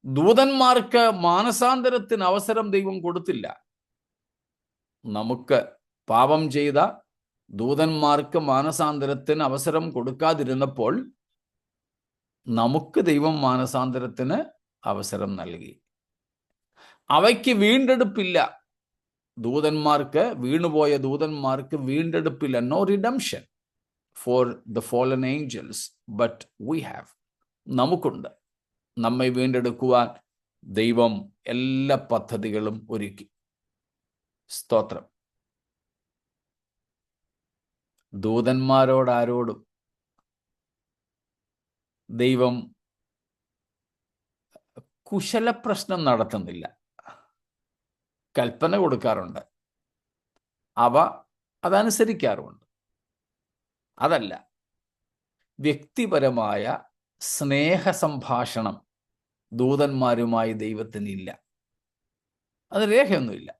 ദൂതന്മാർക്ക് മാനസാന്തരത്തിന് അവസരം ദൈവം കൊടുത്തില്ല. നമുക്ക് പാപം ചെയ്ത ദൂതന്മാർക്ക് മാനസാന്തരത്തിന് അവസരം കൊടുക്കാതിരുന്നപ്പോൾ നമുക്ക് ദൈവം മാനസാന്തരത്തിന് അവസരം നൽകി. അവയ്ക്ക് വീണ്ടെടുപ്പില്ല. ദൂതന്മാർക്ക്, വീണുപോയ ദൂതന്മാർക്ക് വീണ്ടെടുപ്പില്ല. No redemption for the fallen angels, but we have. നമുക്കുണ്ട്. നമ്മെ വീണ്ടെടുക്കുവാൻ ദൈവം എല്ലാ പദ്ധതികളും ഒരുക്കി. സ്തോത്രം. ദൂതന്മാരോടാരോടും ദൈവം കുശലപ്രശ്നം നടത്തുന്നില്ല. കൽപ്പന കൊടുക്കാറുണ്ട്, അവ അതനുസരിക്കാറുമുണ്ട്. അതല്ല, വ്യക്തിപരമായ സ്നേഹ സംഭാഷണം ദൂതന്മാരുമായി ദൈവത്തിനില്ല. അത് രേഖയൊന്നുമില്ല.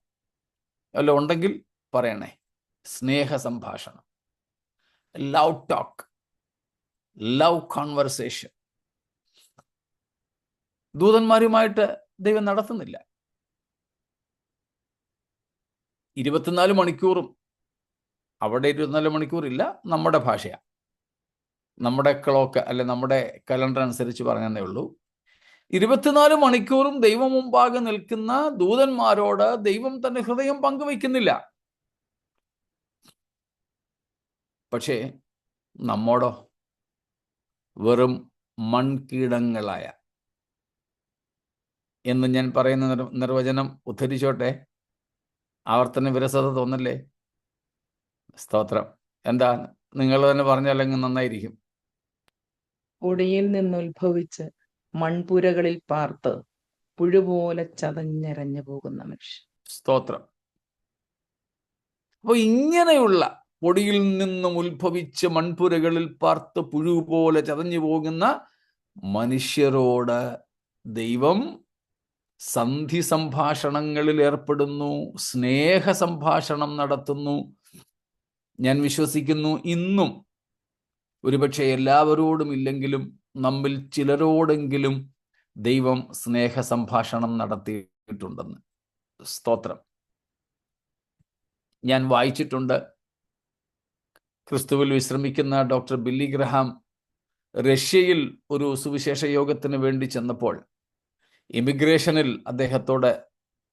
അല്ല, ഉണ്ടെങ്കിൽ പറയണേ. സ്നേഹ സംഭാഷണം, ലവ് ടോക്ക്, ലവ് കോൺവെർസേഷൻ ദൂതന്മാരുമായിട്ട് ദൈവം നടത്തുന്നില്ല. 24 മണിക്കൂറും, അവിടെ 24 മണിക്കൂറില്ല, നമ്മുടെ ഭാഷയാണ്, നമ്മുടെ ക്ലോക്ക് അല്ലെ നമ്മുടെ കലണ്ടർ അനുസരിച്ച് പറഞ്ഞതേ ഉള്ളൂ. 24 മണിക്കൂറും ദൈവം മുമ്പാകെ നിൽക്കുന്ന ദൂതന്മാരോട് ദൈവം തന്റെ ഹൃദയം പങ്കുവയ്ക്കുന്നില്ല. പക്ഷേ നമ്മോടോ വെറും മൺകീടങ്ങളായ, എന്ന് ഞാൻ പറയുന്ന നിർവചനം ഉദ്ധരിച്ചോട്ടെ, ആവർത്തന വിരസത തോന്നല്ലേ? സ്തോത്രം. എന്താ, നിങ്ങൾ തന്നെ പറഞ്ഞാലെങ്കിൽ നന്നായിരിക്കും. പൊടിയിൽ നിന്നുത്ഭവിച്ച് മൺപുരകളിൽ പാർത്ത് പുഴുപോലെ ചതഞ്ഞരഞ്ഞു പോകുന്ന മനുഷ്യൻ. സ്തോത്രം. അപ്പോൾ ഇങ്ങനെയുള്ള പൊടിയിൽ നിന്നും ഉത്ഭവിച്ച് മൺപുരകളിൽ പാർത്ത് പുഴു പോലെ ചതഞ്ഞു പോകുന്ന മനുഷ്യരോട് ദൈവം സന്ധി സംഭാഷണങ്ങളിൽ ഏർപ്പെടുന്നു, സ്നേഹ സംഭാഷണം നടത്തുന്നു. ഞാൻ വിശ്വസിക്കുന്നു ഇന്നും ഒരുപക്ഷെ എല്ലാവരോടും ഇല്ലെങ്കിലും നമ്മിൽ ചിലരോടെങ്കിലും ദൈവം സ്നേഹ സംഭാഷണം നടത്തിയിട്ടുണ്ടെന്ന്. സ്തോത്രം. ഞാൻ വായിച്ചിട്ടുണ്ട്, ക്രിസ്തുവിൽ വിശ്രമിക്കുന്ന ഡോക്ടർ ബില്ലി ഗ്രഹാം റഷ്യയിൽ ഒരു സുവിശേഷ യോഗത്തിന് വേണ്ടി ചെന്നപ്പോൾ ഇമിഗ്രേഷനിൽ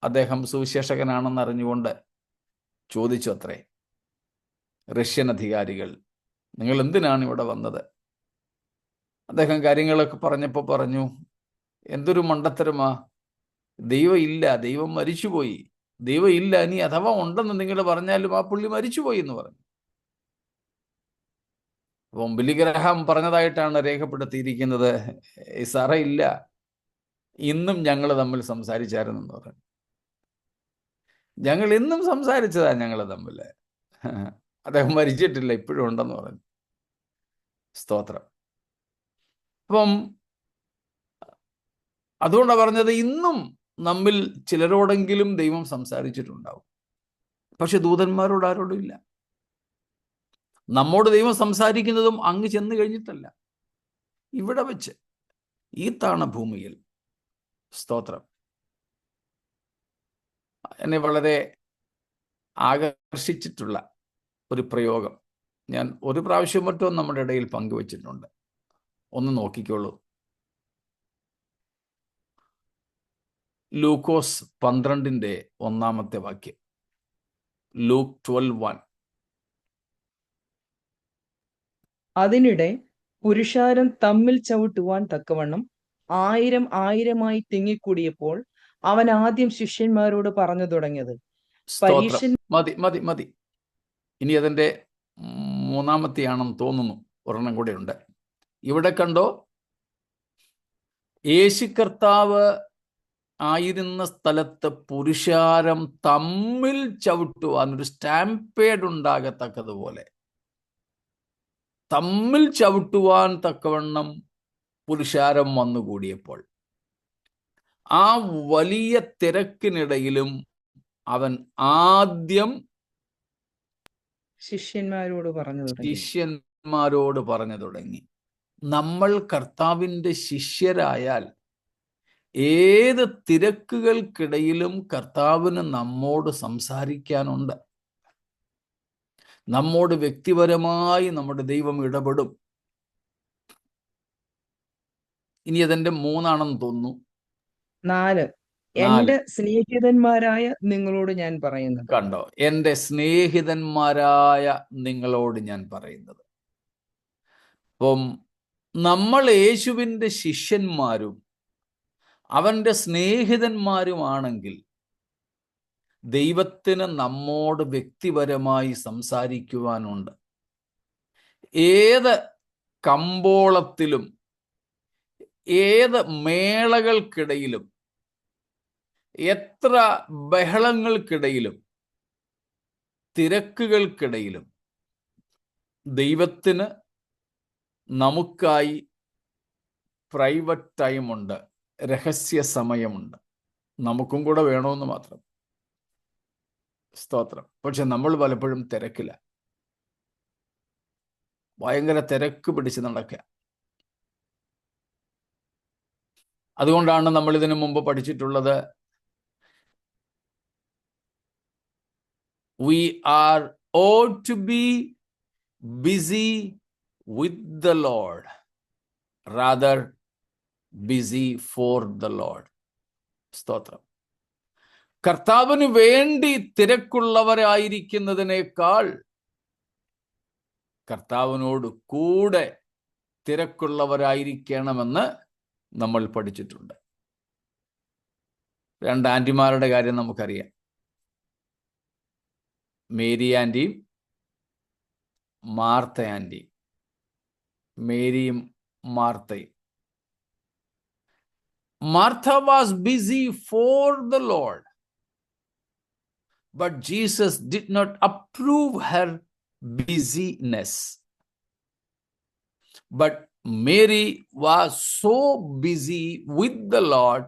അദ്ദേഹം സുവിശേഷകനാണെന്ന് അറിഞ്ഞുകൊണ്ട് ചോദിച്ചു അത്രേ, റഷ്യൻ അധികാരികൾ, നിങ്ങൾ എന്തിനാണ് ഇവിടെ വന്നത്? അദ്ദേഹം കാര്യങ്ങളൊക്കെ പറഞ്ഞപ്പോൾ പറഞ്ഞു, എന്തൊരു മണ്ടത്തരമാ, ദൈവം ഇല്ല, ദൈവം മരിച്ചുപോയി, ദൈവം ഇല്ല, ഇനി അഥവാ ഉണ്ടെന്ന് നിങ്ങൾ പറഞ്ഞാലും ആ പുള്ളി മരിച്ചുപോയി എന്ന് പറഞ്ഞു. അപ്പം ബില്ലി ഗ്രഹാം പറഞ്ഞതായിട്ടാണ് രേഖപ്പെടുത്തിയിരിക്കുന്നത്, സാറേ ഇല്ല, ഇന്നും ഞങ്ങൾ തമ്മിൽ സംസാരിച്ചായിരുന്നെന്ന് പറഞ്ഞു. ഞങ്ങൾ ഇന്നും സംസാരിച്ചതാ ഞങ്ങൾ തമ്മിൽ, അദ്ദേഹം മരിച്ചിട്ടില്ല, ഇപ്പോഴും ഉണ്ടെന്ന് പറഞ്ഞു. സ്തോത്രം. അപ്പം അതുകൊണ്ടാണ് പറഞ്ഞത്, ഇന്നും നമ്മിൽ ചിലരോടെങ്കിലും ദൈവം സംസാരിച്ചിട്ടുണ്ടാവും. പക്ഷെ ദൂതന്മാരോട് ആരോടും ഇല്ല. നമ്മോട് ദൈവം സംസാരിക്കുന്നതും അങ്ങ് ചെന്ന് കഴിഞ്ഞിട്ടല്ല, ഇവിടെ വെച്ച്, ഈ താണഭൂമിയിൽ. സ്തോത്രം. എന്നെ വളരെ ആകർഷിച്ചിട്ടുള്ള ഒരു പ്രയോഗം ഞാൻ ഒരു പ്രാവശ്യം മറ്റും നമ്മുടെ ഇടയിൽ പങ്കുവച്ചിട്ടുണ്ട്. ഒന്ന് നോക്കിക്കോളൂ. ലൂക്കോസ് 12:1 വാക്യം. ലൂക്ക് 12:1. അതിനിടെ പുരുഷാരം തമ്മിൽ ചവിട്ടുവാൻ തക്കവണ്ണം 1000 തിങ്ങിക്കൂടിയപ്പോൾ അവൻ ആദ്യം ശിഷ്യന്മാരോട് പറഞ്ഞു തുടങ്ങിയത്, മതി. ഇനി അതിൻ്റെ 3-ാമത്തെയാണെന്ന് തോന്നുന്നു, ഒരെണ്ണം കൂടെ ഉണ്ട്. ഇവിടെ കണ്ടോ, യേശു കർത്താവ് ആയിരുന്ന സ്ഥലത്ത് പുരുഷാരം തമ്മിൽ ചവിട്ടുവാൻ ഒരു സ്റ്റാമ്പേഡ് ഉണ്ടാകത്തക്കതുപോലെ തമ്മിൽ ചവിട്ടുവാൻ തക്കവണ്ണം പുരുഷാരം വന്നുകൂടിയപ്പോൾ ആ വലിയ തിരക്കിനിടയിലും അവൻ ആദ്യം ശിഷ്യന്മാരോട് പറഞ്ഞു തുടങ്ങി. നമ്മൾ കർത്താവിൻ്റെ ശിഷ്യരായാൽ ഏത് തിരക്കുകൾക്കിടയിലും കർത്താവിന് നമ്മോട് സംസാരിക്കാനുണ്ട്. നമ്മോട് വ്യക്തിപരമായി നമ്മുടെ ദൈവം ഇടപെടും. ഇനി അതെന്റെ 3 തോന്നുന്നു. 4 എന്റെ സ്നേഹിതന്മാരായ നിങ്ങളോട് ഞാൻ പറയുന്നത്. കണ്ടോ, എന്റെ സ്നേഹിതന്മാരായ നിങ്ങളോട് ഞാൻ പറയുന്നത്. അപ്പം നമ്മൾ യേശുവിൻ്റെ ശിഷ്യന്മാരും അവൻ്റെ സ്നേഹിതന്മാരുമാണെങ്കിൽ ദൈവത്തിന് നമ്മോട് വ്യക്തിപരമായി സംസാരിക്കുവാനുണ്ട്. ഏത് കമ്പോളത്തിലും ഏത് മേളകൾക്കിടയിലും എത്ര ബഹളങ്ങൾക്കിടയിലും തിരക്കുകൾക്കിടയിലും ദൈവത്തിന് നമുക്കായി പ്രൈവറ്റ് ടൈമുണ്ട്, രഹസ്യ സമയമുണ്ട്. നമുക്കും കൂടെ വേണമെന്ന് മാത്രം. സ്തോത്രം. പക്ഷെ നമ്മൾ പലപ്പോഴും തിരക്കില്ല, ഭയങ്കര തിരക്ക് പിടിച്ച് നടക്കുക. അതുകൊണ്ടാണ് നമ്മൾ ഇതിനു മുമ്പ് പഠിച്ചിട്ടുള്ളത്, we are ought to be busy with the Lord rather busy for the Lord. സ്തോത്രം. കർത്താവിന് വേണ്ടി തിരക്കുള്ളവരായിരിക്കുന്നതിനേക്കാൾ കർത്താവിനോട് കൂടെ തിരക്കുള്ളവരായിരിക്കണമെന്ന് നമ്മൾ പഠിച്ചിട്ടുണ്ട്. 2 ആന്റിമാരുടെ കാര്യം നമുക്കറിയാം. മേരി ആൻറ്റിയും മാർത്ത ആൻറ്റിയും. മേരിയും മാർത്തയും. Martha was busy for the Lord, but Jesus did not approve her busyness. But Mary was so busy with the Lord,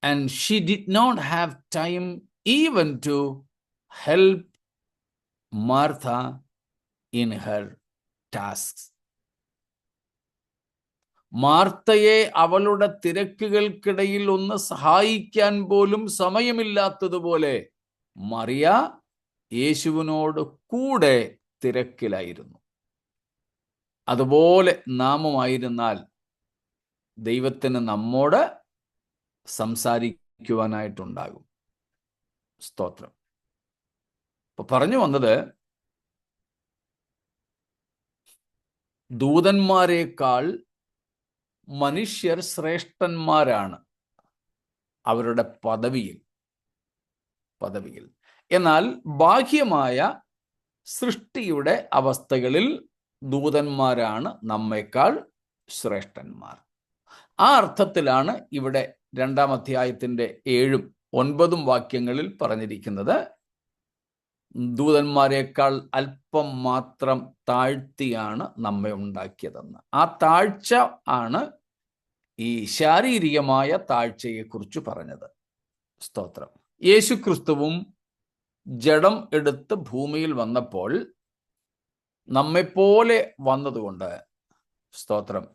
and she did not have time even to help Martha in her tasks. മാർത്തയെ അവളുടെ തിരക്കുകൾക്കിടയിൽ ഒന്ന് സഹായിക്കാൻ പോലും സമയമില്ലാത്തതുപോലെ മറിയ യേശുവിനോട് കൂടെ തിരക്കിലായിരുന്നു. അതുപോലെ നാമുമായിരുന്നാൽ ദൈവത്തിന് നമ്മോട് സംസാരിക്കുവാനായിട്ടുണ്ടാകും. സ്തോത്രം. അപ്പൊ പറഞ്ഞു വന്നത്, ദൂതന്മാരെക്കാൾ മനുഷ്യർ ശ്രേഷ്ഠന്മാരാണ് അവരുടെ പദവിയിൽ. എന്നാൽ ബാഹ്യമായ സൃഷ്ടിയുടെ അവസ്ഥകളിൽ ദൂതന്മാരാണ് നമ്മേക്കാൾ ശ്രേഷ്ഠന്മാർ. ആ അർത്ഥത്തിലാണ് ഇവിടെ 2-ാം അധ്യായത്തിന്റെ 7 ഉം 9 വാക്യങ്ങളിൽ പറഞ്ഞിരിക്കുന്നത്, ദൂതന്മാരെക്കാൾ അല്പം മാത്രം താഴ്ത്തിയാണ് നമ്മെ ഉണ്ടാക്കിയതെന്ന്. ആ താഴ്ച ആണ് ഈ ശാരീരികമായ താഴ്ചയെക്കുറിച്ച് പറഞ്ഞത്. സ്തോത്രം. യേശുക്രിസ്തുവും ജഡം എടുത്ത് ഭൂമിയിൽ വന്നപ്പോൾ നമ്മെപ്പോലെ വന്നതുകൊണ്ട്, സ്തോത്രം,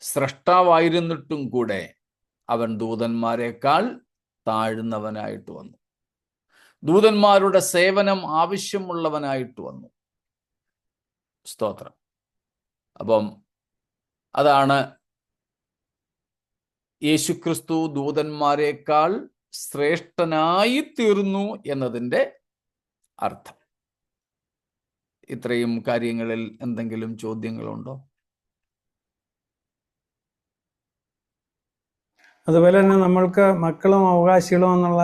സ്രഷ്ടാവായിരുന്നിട്ടും കൂടെ അവൻ ദൂതന്മാരെക്കാൾ താഴ്ന്നവനായിട്ട് വന്നു. ദൂതന്മാരുടെ സേവനം ആവശ്യമുള്ളവനായിട്ട് വന്നു. സ്തോത്രം. അപ്പം അതാണ് യേശുക്രിസ്തു ദൂതന്മാരെക്കാൾ ശ്രേഷ്ഠനായി തീർന്നു എന്നതിൻ്റെ അർത്ഥം. ഇത്രയും കാര്യങ്ങളിൽ എന്തെങ്കിലും ചോദ്യങ്ങളുണ്ടോ? അതുപോലെ തന്നെ നമ്മൾക്ക് മക്കളും അവകാശികളും എന്നുള്ള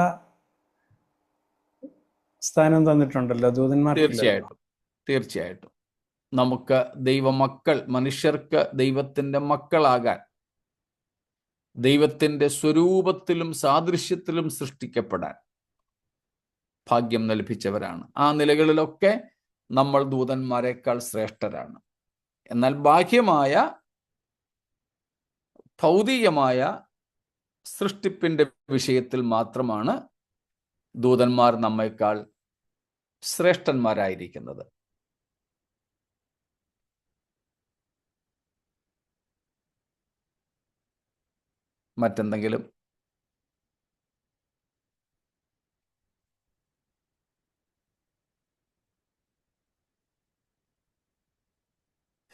സ്ഥാനം തന്നിട്ടുണ്ടല്ലോ ദൂതന്മാർ. തീർച്ചയായിട്ടും. നമുക്ക് ദൈവമക്കൾ, മനുഷ്യർക്ക് ദൈവത്തിൻ്റെ മക്കളാകാൻ, ദൈവത്തിൻ്റെ സ്വരൂപത്തിലും സാദൃശ്യത്തിലും സൃഷ്ടിക്കപ്പെടാൻ ഭാഗ്യം ലഭിച്ചവരാണ്. ആ നിലകളിലൊക്കെ നമ്മൾ ദൂതന്മാരെക്കാൾ ശ്രേഷ്ഠരാണ്. എന്നാൽ ബാഹ്യമായ ഭൗതികമായ സൃഷ്ടിപ്പിൻ്റെ വിഷയത്തിൽ മാത്രമാണ് ദൂതന്മാർ നമ്മേക്കാൾ ശ്രേഷ്ഠന്മാരായിരിക്കുന്നത്. മറ്റെന്തെങ്കിലും?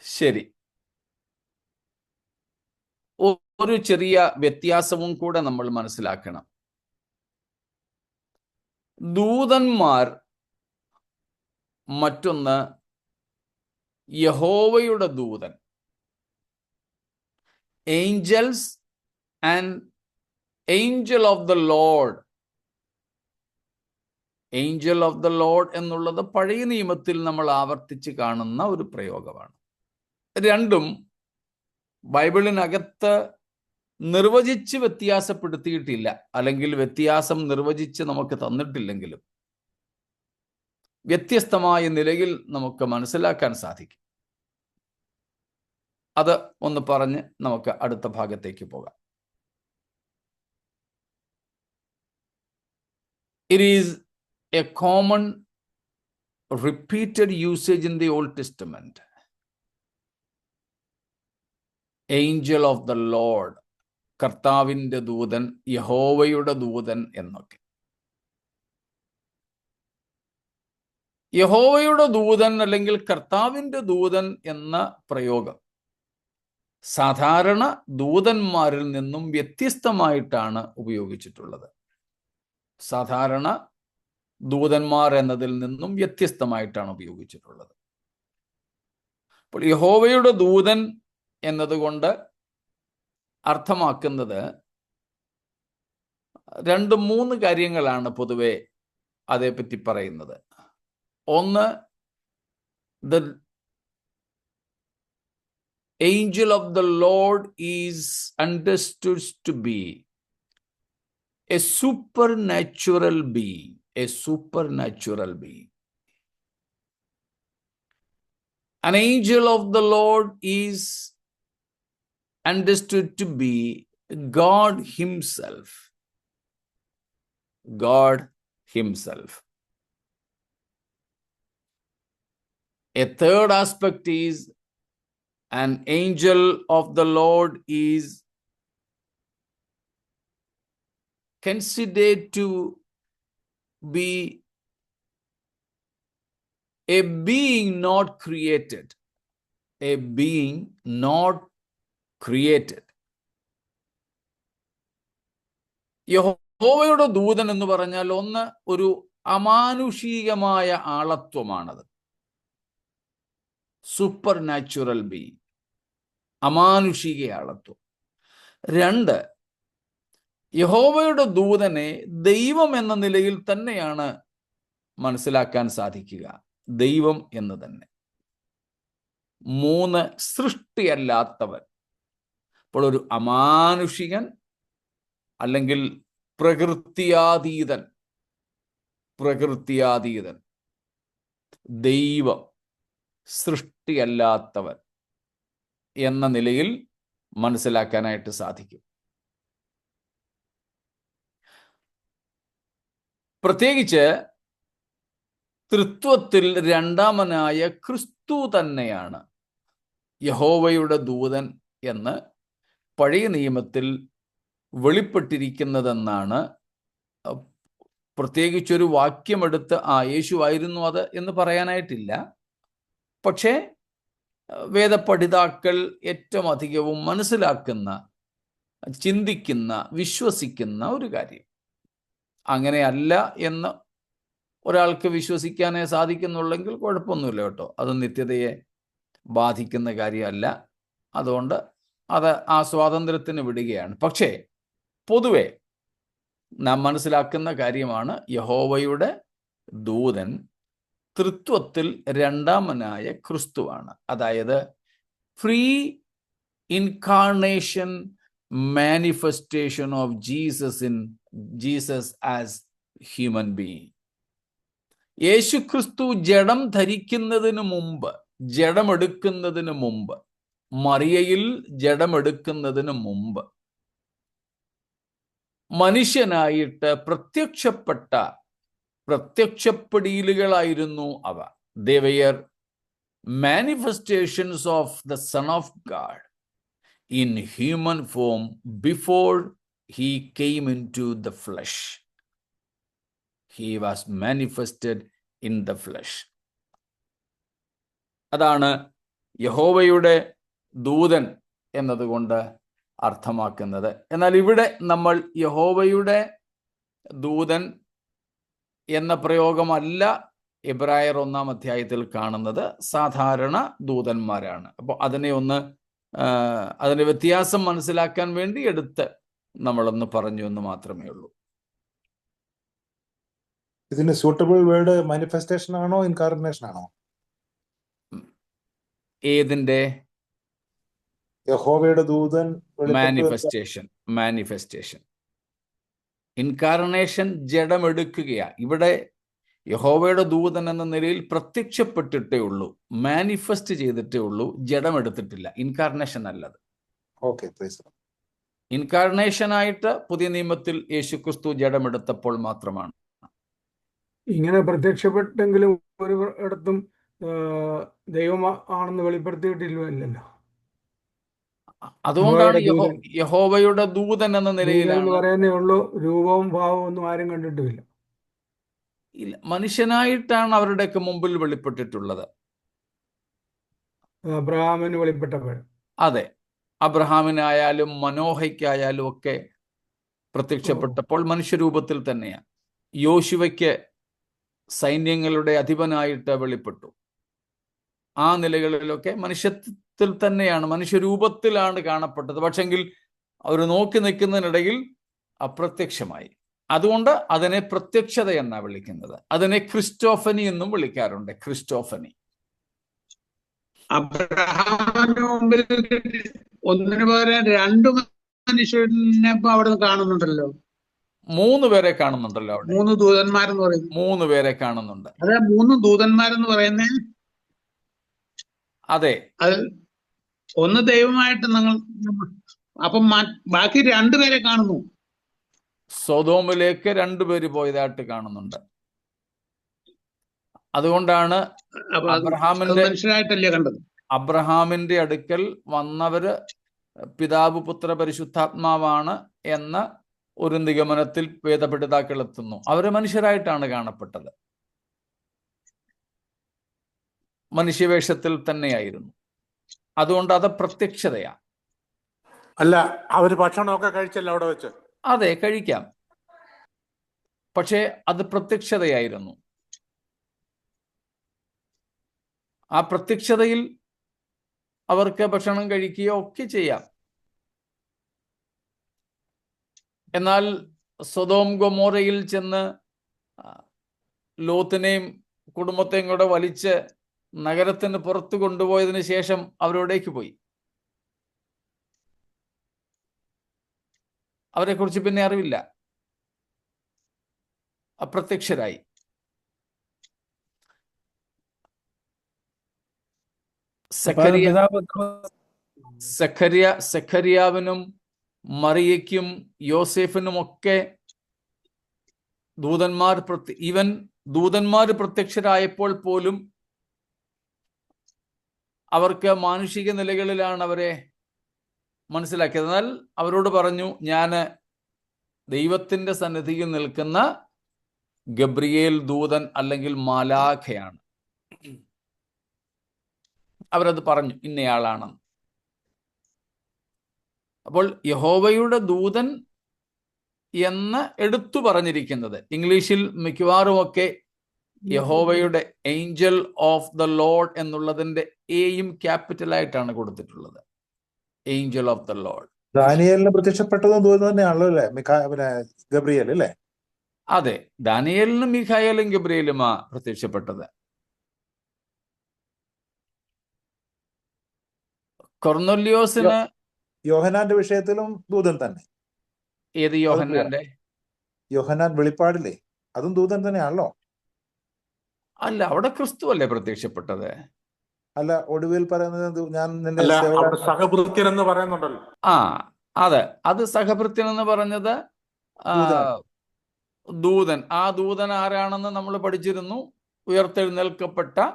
ശരി, ഒരു ചെറിയ വ്യത്യാസവും കൂടെ നമ്മൾ മനസ്സിലാക്കണം. ദൂതന്മാർ, മറ്റൊന്ന് യഹോവയുടെ ദൂതൻ. Angels and angel of the Lord. Angel of the Lord എന്നുള്ളത് പഴയ നിയമത്തിൽ നമ്മൾ ആവർത്തിച്ച് കാണുന്ന ഒരു പ്രയോഗമാണ്. രണ്ടും ബൈബിളിനകത്ത് നിർവചിച്ച് വ്യത്യാസപ്പെടുത്തിയിട്ടില്ല, അല്ലെങ്കിൽ വ്യത്യാസം നിർവചിച്ച് നമുക്ക് തന്നിട്ടില്ലെങ്കിലും വ്യത്യസ്തമായ നിലയിൽ നമുക്ക് മനസ്സിലാക്കാൻ സാധിക്കും. അത് ഒന്ന് പറഞ്ഞ് നമുക്ക് അടുത്ത ഭാഗത്തേക്ക് പോകാം. It is a common repeated usage in the Old Testament. Angel of the Lord, കർത്താവിൻ്റെ ദൂതൻ, യഹോവയുടെ ദൂതൻ എന്നൊക്കെ. യഹോവയുടെ ദൂതൻ അല്ലെങ്കിൽ കർത്താവിൻ്റെ ദൂതൻ എന്ന പ്രയോഗം സാധാരണ ദൂതന്മാരിൽ നിന്നും വ്യത്യസ്തമായിട്ടാണ് ഉപയോഗിച്ചിട്ടുള്ളത്. സാധാരണ ദൂതന്മാർ എന്നതിൽ നിന്നും വ്യത്യസ്തമായിട്ടാണ് ഉപയോഗിച്ചിട്ടുള്ളത്. അപ്പോൾ യഹോവയുടെ ദൂതൻ എന്നതുകൊണ്ട് അർത്ഥമാക്കുന്നത് 2-3 കാര്യങ്ങളാണ് പൊതുവെ അതേപ്പറ്റി പറയുന്നത്. ഒന്ന്, the angel of the Lord is understood to be a supernatural being. A supernatural being. An angel of the Lord is understood to be God Himself. God Himself. A third aspect is an angel of the Lord is considered to be a being not created. A being not created. യഹോവയുടെ ദൂതൻ എന്ന് പറഞ്ഞാൽ ഒന്ന്, ഒരു അമാനുഷികമായ ആളത്വമാണത്. സൂപ്പർ നാച്ചുറൽ ബീയിങ്, അമാനുഷിക ആളത്വം. 2, യഹോവയുടെ ദൂതനെ ദൈവം എന്ന നിലയിൽ തന്നെയാണ് മനസ്സിലാക്കാൻ സാധിക്കുക, ദൈവം എന്ന് തന്നെ. 3, സൃഷ്ടിയല്ലാത്തവൻ. അപ്പോൾ ഒരു അമാനുഷികൻ അല്ലെങ്കിൽ പ്രകൃത്യാതീതൻ, ദൈവം, സൃഷ്ടിയല്ലാത്തവൻ എന്ന നിലയിൽ മനസ്സിലാക്കാനായിട്ട് സാധിക്കും. പ്രത്യേകിച്ച് തൃത്വത്തിൽ രണ്ടാമനായ ക്രിസ്തു തന്നെയാണ് യഹോവയുടെ ദൂതൻ എന്ന് പഴയ നിയമത്തിൽ വെളിപ്പെട്ടിരിക്കുന്നതെന്നാണ്. പ്രത്യേകിച്ചൊരു വാക്യമെടുത്ത് യേശുവായിരുന്നു അത് എന്ന് പറയാനായിട്ടില്ല. പക്ഷേ വേദപഠിതാക്കൾ ഏറ്റവും അധികവും മനസ്സിലാക്കുന്ന, ചിന്തിക്കുന്ന, വിശ്വസിക്കുന്ന ഒരു കാര്യം. അങ്ങനെയല്ല എന്ന് ഒരാൾക്ക് വിശ്വസിക്കാനേ സാധിക്കുന്നുള്ളെങ്കിൽ കുഴപ്പമൊന്നുമില്ല കേട്ടോ, അത് നിത്യതയെ ബാധിക്കുന്ന കാര്യമല്ല. അതുകൊണ്ട് അത് ആ സ്വാതന്ത്ര്യത്തിന് വിടുകയാണ്. പക്ഷേ പൊതുവെ നാം മനസ്സിലാക്കുന്ന കാര്യമാണ് യഹോവയുടെ ദൂതൻ തൃത്വത്തിൽ രണ്ടാമനായ ക്രിസ്തുവാണ്. അതായത് free incarnation manifestation of Jesus as human being. യേശുക്രിസ്തു ജഡം ധരിക്കുന്നതിന് മുമ്പ്, ജഡമെടുക്കുന്നതിന് മുമ്പ്, മറിയയിൽ ജഡമെടുക്കുന്നതിന് മുമ്പ് മനുഷ്യനായിട്ട് പ്രത്യക്ഷപ്പെടലുകളായിരുന്നു അവ. They were manifestations of the Son of God in human form before he came into the flesh. He was manifested in the flesh. അതാണ് യഹോവയുടെ ദൂതൻ എന്നതുകൊണ്ട് അർത്ഥമാക്കുന്നത്. എന്നാൽ ഇവിടെ നമ്മൾ യഹോവയുടെ ദൂതൻ എന്ന പ്രയോഗമല്ല എബ്രായർ 1-ാം അധ്യായത്തിൽ കാണുന്നത്. സാധാരണ ദൂതന്മാരാണ്. അപ്പോൾ അതിന്റെ വ്യത്യാസം മനസ്സിലാക്കാൻ വേണ്ടി എടുത്ത് നമ്മളൊന്ന് പറഞ്ഞു എന്ന് മാത്രമേ ഉള്ളൂ. ഇതിന് സൂട്ടബിൾ വേർഡ് മാനിഫെസ്റ്റേഷൻ ആണോ ഇൻകാർണേഷൻ ആണോ? ഏതിന്റെ? യഹോവയുടെ ദൂതൻ മാനിഫെസ്റ്റേഷൻ. ഇൻകാർണേഷൻ ജഡമെടുക്കുകയാ. ഇവിടെ യഹോവയുടെ ദൂതൻ എന്ന നിലയിൽ പ്രത്യക്ഷപ്പെട്ടിട്ടേ ഉള്ളൂ, മാനിഫെസ്റ്റ് ചെയ്തിട്ടേ ഉള്ളൂ, ജഡമെടുത്തിട്ടില്ല. ഇൻകാർണേഷൻ അല്ലത്. ഇൻകാർണേഷനായിട്ട് പുതിയ നിയമത്തിൽ യേശുക്രിസ്തു ജഡമെടുത്തപ്പോൾ മാത്രമാണ്. ഇങ്ങനെ പ്രത്യക്ഷപ്പെട്ടെങ്കിലും ഒരു ഇടത്തും ദൈവം ആണെന്ന് വെളിപ്പെടുത്തിയിട്ടില്ലല്ലോ. അതുകൊണ്ടാണ് യഹോവയുടെ ദൂതൻ എന്ന നിലയിലാണ് പറയുന്നേ ഉള്ളൂ. രൂപവും ഭാവവും ഒന്നും ആരും കണ്ടിട്ടുമില്ല. ഇല്ല, മനുഷ്യനായിട്ടാണ് അവരുടെയൊക്കെ മുമ്പിൽ വെളിപ്പെട്ടിട്ടുള്ളത്. അബ്രഹാമിന് വെളിപ്പെട്ടപ്പോൾ, അതെ, അബ്രഹാമിനായാലും മനോഹയ്ക്കായാലും ഒക്കെ പ്രത്യക്ഷപ്പെട്ടപ്പോൾ മനുഷ്യരൂപത്തിൽ തന്നെയാണ്. യോശുവയ്ക്ക് സൈന്യങ്ങളുടെ അധിപനായിട്ട് വെളിപ്പെട്ടു. ആ നിലകളിലൊക്കെ മനുഷ്യത്തിൽ തന്നെയാണ്, മനുഷ്യരൂപത്തിലാണ് കാണപ്പെട്ടത്. പക്ഷെങ്കിൽ അവർ നോക്കി നിൽക്കുന്നതിനിടയിൽ അപ്രത്യക്ഷമായി. അതുകൊണ്ട് അതിനെ പ്രത്യക്ഷത എന്നാണ് വിളിക്കുന്നത്. അതിനെ ക്രിസ്റ്റോഫനി എന്നും വിളിക്കാറുണ്ട്. ക്രിസ്റ്റോഫനി. അബ്രഹാമിന്റെ മുമ്പിൽ ഒന്നിനു പകരം രണ്ടു മനുഷ്യനെ അവിടെ കാണുന്നുണ്ടല്ലോ. 3 പേരെ കാണുന്നുണ്ടല്ലോ അവിടെ. 3 ദൂതന്മാരെന്ന് പറയുന്നു. 3 പേരെ കാണുന്നുണ്ട്. അതെ, 3 ദൂതന്മാരെന്ന് പറയുന്നേ. അതെ, അത് ഒന്ന് ദൈവമായിട്ട് അപ്പം ബാക്കി 2 പേരെ കാണുന്നു. സൊദോമിലേക്ക് 2 പേര് പോയതായിട്ട് കാണുന്നുണ്ട്. അതുകൊണ്ടാണ് മനുഷ്യരായിട്ടല്ലേ കണ്ടത്. അബ്രഹാമിന്റെ അടുക്കൽ വന്നവര് പിതാവ്, പുത്ര, പരിശുദ്ധാത്മാവാണ് എന്ന ഒരു നിഗമനത്തിൽ വേദപണ്ഡിതാക്കൾ എത്തുന്നു. അവര് മനുഷ്യരായിട്ടാണ് കാണപ്പെട്ടത്, മനുഷ്യവേഷത്തിൽ തന്നെയായിരുന്നു. അതുകൊണ്ട് അത് പ്രത്യക്ഷതയാ. അല്ല, അവര് ഭക്ഷണമൊക്കെ കഴിച്ചല്ലോ അവിടെ വെച്ച്. അതെ, കഴിക്കാം. പക്ഷേ അത് പ്രത്യക്ഷതയായിരുന്നു. ആ പ്രത്യക്ഷതയിൽ അവർക്ക് ഭക്ഷണം കഴിക്കുകയോ ഒക്കെ ചെയ്യാം. എന്നാൽ സൊദോം ഗൊമോറയിൽ ചെന്ന് ലോത്തിനെയും കുടുംബത്തെയും കൂടെ വലിച്ച് നഗരത്തിന് പുറത്തു കൊണ്ടുപോയതിനു ശേഷം അവരോടേക്ക് പോയി. അവരെക്കുറിച്ച് പിന്നെ അറിവില്ല, അപ്രത്യക്ഷരായി. സഖരിയാവിനും മറിയയ്ക്കും യോസേഫിനും ഒക്കെ ദൂതന്മാർ പ്രത്യക്ഷരായപ്പോൾ പോലും അവർക്ക് മാനുഷിക നിലകളിലാണ് അവരെ മനസ്സിലാക്കിയത്. എന്നാൽ അവരോട് പറഞ്ഞു, ഞാൻ ദൈവത്തിന്റെ സന്നിധിയിൽ നിൽക്കുന്ന ഗബ്രിയേൽ ദൂതൻ അല്ലെങ്കിൽ മാലാഖയാണ്. അവരത് പറഞ്ഞു, ഇന്നയാളാണെന്ന്. അപ്പോൾ യഹോവയുടെ ദൂതൻ എന്ന് എടുത്തു പറഞ്ഞിരിക്കുന്നത് ഇംഗ്ലീഷിൽ മിക്കവാറുമൊക്കെ യഹോവയുടെ ഏഞ്ചൽ ഓഫ് ദ ലോർഡ് എന്നുള്ളതിന്റെ എയും ക്യാപിറ്റലായിട്ടാണ് കൊടുത്തിട്ടുള്ളത്. Angel of the Lord. ദാനിയേലിന് പ്രത്യക്ഷപ്പെട്ടതും ദൂതൻ തന്നെയാണല്ലോ അല്ലേ, ഗബ്രിയേൽ അല്ലേ? അതെ, ദാനിയേലിനും മീഖായേലും ഗബ്രിയേലുമാ പ്രത്യക്ഷപ്പെട്ടത്. കൊർന്നൊല്യോസിന് യോഹനാന്റെ വിഷയത്തിലും ദൂതൻ തന്നെ. ഏത് യോഹന്നാന്റെ? യോഹന്നാൻ വെളിപ്പാടില്ലേ, അതും ദൂതൻ തന്നെയാണല്ലോ. അല്ല, അവിടെ ക്രിസ്തു അല്ലേ പ്രത്യക്ഷപ്പെട്ടത്? അല്ല, ഒടുവിൽ പറയുന്നത് ഞാൻ നിന്റെ അല്ല, സേവകൻ- അവിടെ സഹഭൃത്യൻ എന്ന് പറയുന്നുണ്ടല്ലോ. ആ, അതെ, അത് സഹഭൃത്യൻ എന്ന് പറഞ്ഞത് ദൂതനാണ്. ദൂതൻ. ആ ദൂതൻ ആരാണെന്ന് നമ്മൾ പഠിച്ചിരുന്നു. ഉയർത്തെഴുന്നേൽക്കപ്പെട്ട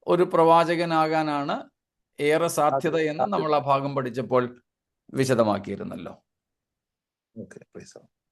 ഒരു പ്രവാചകനാകാനാണ് ഏറെ സാധ്യത എന്ന് നമ്മൾ ആ ഭാഗം പഠിച്ചപ്പോൾ വിശദമാക്കിയിരുന്നല്ലോ. Okay, praise the Lord.